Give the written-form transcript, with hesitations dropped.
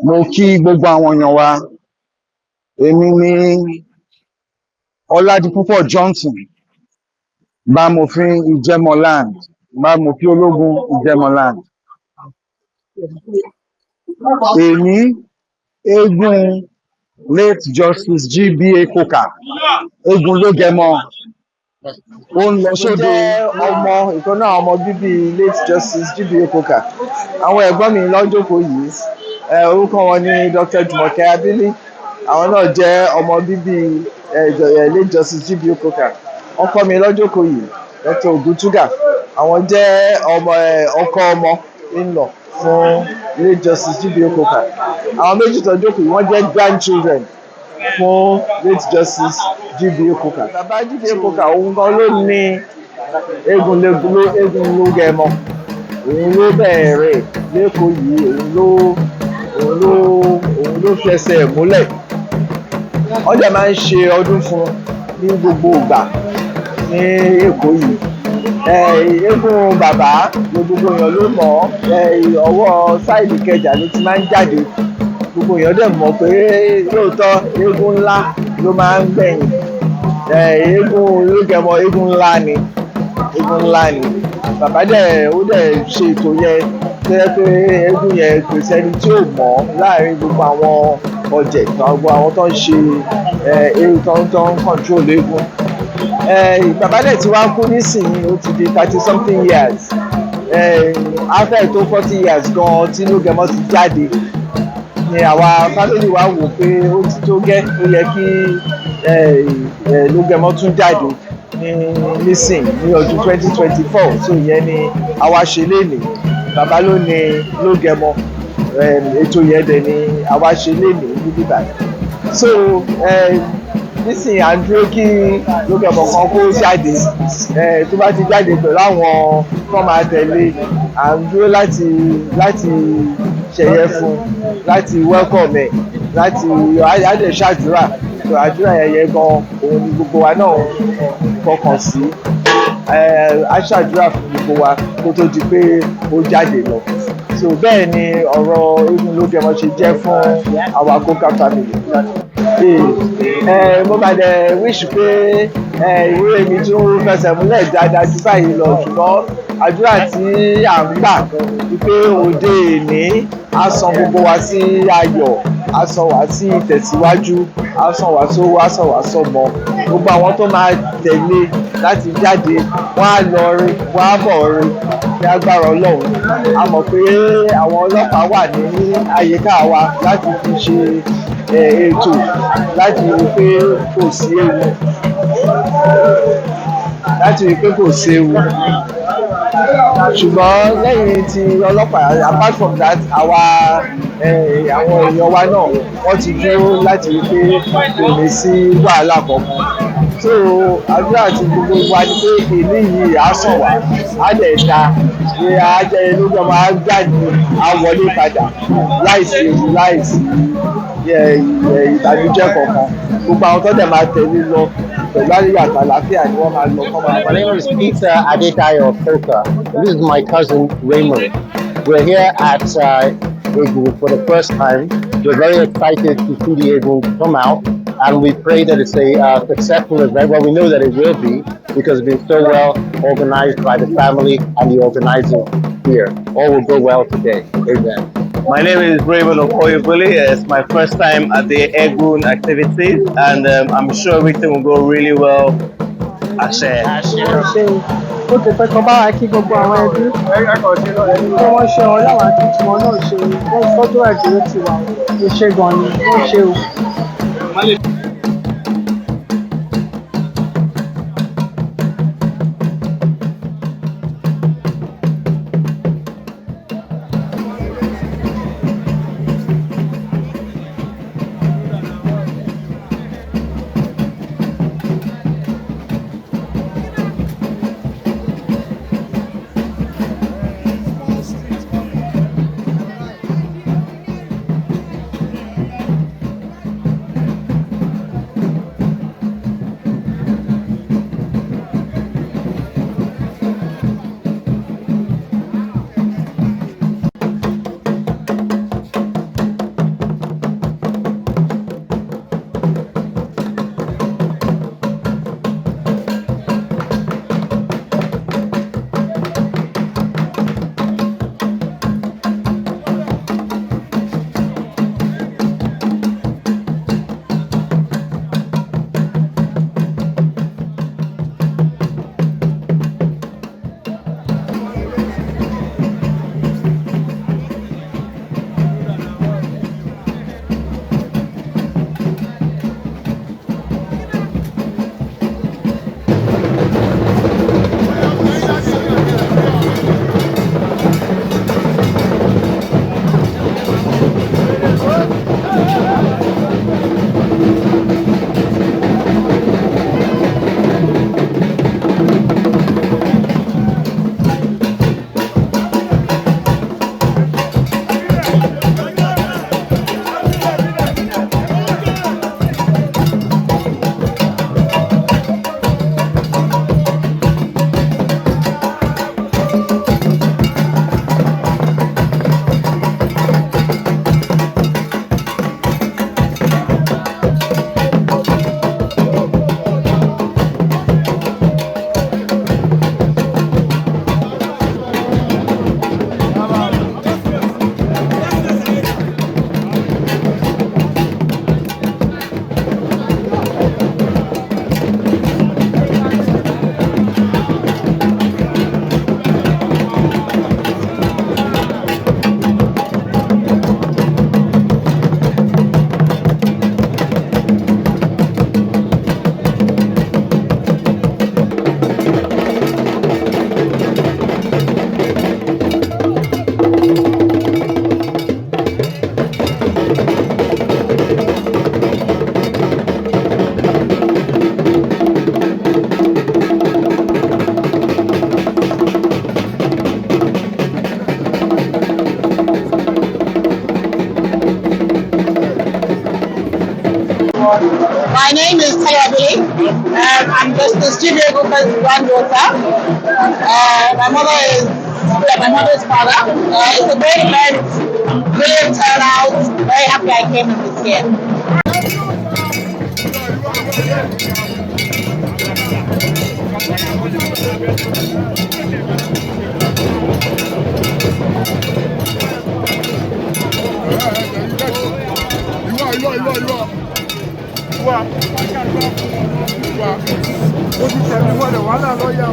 Mo kí gbogbo àwọn èèyàn wa. Èmi ni Ọládipúpọ̀ Johnson, Bámòfin Ìjẹ̀mọ̀land, Bámòfin ológun Ìjẹ̀mọ̀land. Èmi eégún late Justice GBA Coker, eégún Logemo, ó ń lọ sóde. ọmọ ìkan náà ọmọ bíbí late Justice GBA Coker. Àwọn ẹ̀gbọ́n mi lọ́jọ́kọ̀ yìí orúkọ wọn ni Dr. Jùmọ̀kẹ́ Abílí. Àwọn náà jẹ́ ọmọ bíbí late Justice GBA Coker. Ọkọ mi lọ́jọ́kọ̀ yìí Dr. Ogutuga. Àwọn jẹ́ ọkọ ọmọ in-law fún late Justice GBA Coker. Àwọn méjì tó jókòó yìí wọ́n jẹ́ grandchildren fún late Justice GBA Coker. Bàbá GBA Coker òun gan ló ní eégún Logemo. Òun ló bẹ̀rẹ̀ lẹ́kọ̀ọ́ yìí, òun ló fẹsẹ̀ múlẹ̀. Wọ́n dẹ̀ máa ń ṣe ọdún fún ní gbogbo ìgbà ní Èkó yìí. Eégún bàbá gbogbo èèyàn ló mọ̀ ọwọ́ sáìdì Ìkẹjà ló ti máa ń jáde. Gbogbo èèyàn dẹ̀ mọ̀ pé lóòótọ́ eégún ńlá ló máa ń gbẹ̀yìn. Eégún Logemo eégún ńlá ni. Bàbá ó dẹ̀ ṣe ètò yẹn tó yẹ pé eégún yẹn kò sẹ́ni tí ò mọ̀ láàrin gbogbo àwọn ọ̀jẹ̀ gbogbo àwọn tó ń ṣe eégún tó ń control eégún. Bàbá dẹ̀ ti wá kú nísìnyí ó ti di 30-something years. After tó 40 years gan tí Logemo ti jáde ni àwa family wa wò pé ó ti tó gẹ́ ó yẹ kí Logemo tún jáde nísìn ní ọdún 2024. So ìyẹn ni àwa ṣe lénìí. Bàbá ló ní Logemo, ètò yẹn dẹ̀ ni àwa ṣe lénìí níbí báyìí. So nísìn à ń dúró kí Logemo kan kó jáde. Tó bá ti jáde pẹ̀lú àwọn tó máa tẹ̀lé, à ń dúró láti ṣẹ̀yẹ fún, láti welcome ẹ̀, láti àdẹ̀ ṣàdúrà. Àdúrà yẹn gan òun ni gbogbo wa náà fọkàn sí. A ṣàdúrà fún gbogbo wa kó tó di pé ó jáde lọ. So bẹ́ẹ̀ ni ọ̀rọ̀ eégún Logemo ṣe jẹ́ fún our Coker family. Mo bá dẹ̀ wish pé ìwé mi tún fẹsẹ̀ múlẹ̀ dáadáa ju báyìí lọ, ṣùgbọ́n àdúrà tí à ń gbà wípé òde èní á san gbogbo wa sí ayọ̀, á san wá sí ìtẹ̀síwájú, á san wá sówó, á san wá sọ́mọ. Gbogbo àwọn tó máa tẹ̀lé láti jáde wọ́n á lọ rí, wọ́n á bọ̀ rí ní agbára Ọlọ́run. A mọ̀ pé àwọn ọlọ́pàá wà ní àyíká wa láti fi ṣe ètò láti rí pé kò sí ewu. Ṣùgbọ́n lẹ́yìn tí ọlọ́pàá, apart from that, àwọn èèyàn wa náà wọ́n ti dúró láti rí pé kò ní sí wàhálà kankan. So àdúrà tí gbogbo wa ni pé èmi yìí á sàn wá, á dẹ̀ da ní ajẹ́ Logemo á jáde, á wọlé padà láìsí ewu, láìsí ìbànújẹ́ kankan. Gbogbo àwọn tó dẹ̀ máa tẹ̀lé lọ pẹ̀lú àríyá àtàlàáfíà ni wọ́n máa lọ kọ́ máa. My name is Peter Adetayo Coker. This is my cousin Raymond. We're here at Egun for the first time. We're very excited to see the Egun come out, and we pray that it's a successful event. Well, we know that it will be because it's been so well organized by the family and the organizers here. All will go well today. Amen. My name is Raymond Okoyebule. It's my first time at the Egun activities, and I'm sure everything will go really well. Àṣẹ. Ó ti pẹ́ kan bá wa kí gbogbo àwọn ẹbí tí wọ́n ṣe ọlọ́wà àti tí wọ́n náà ṣe wọ́n tọ́jú àdúró tiwa. Ó ṣe gan ni wọ́n ṣe o. My name is Tayabili. I'm just the studio grouper's granddaughter. My mother's father. It's a great event, brilliant turnout. Very happy I came in this year. Wà ó ti tẹ̀lé wọlé wàhálà lọ́ọ̀yà.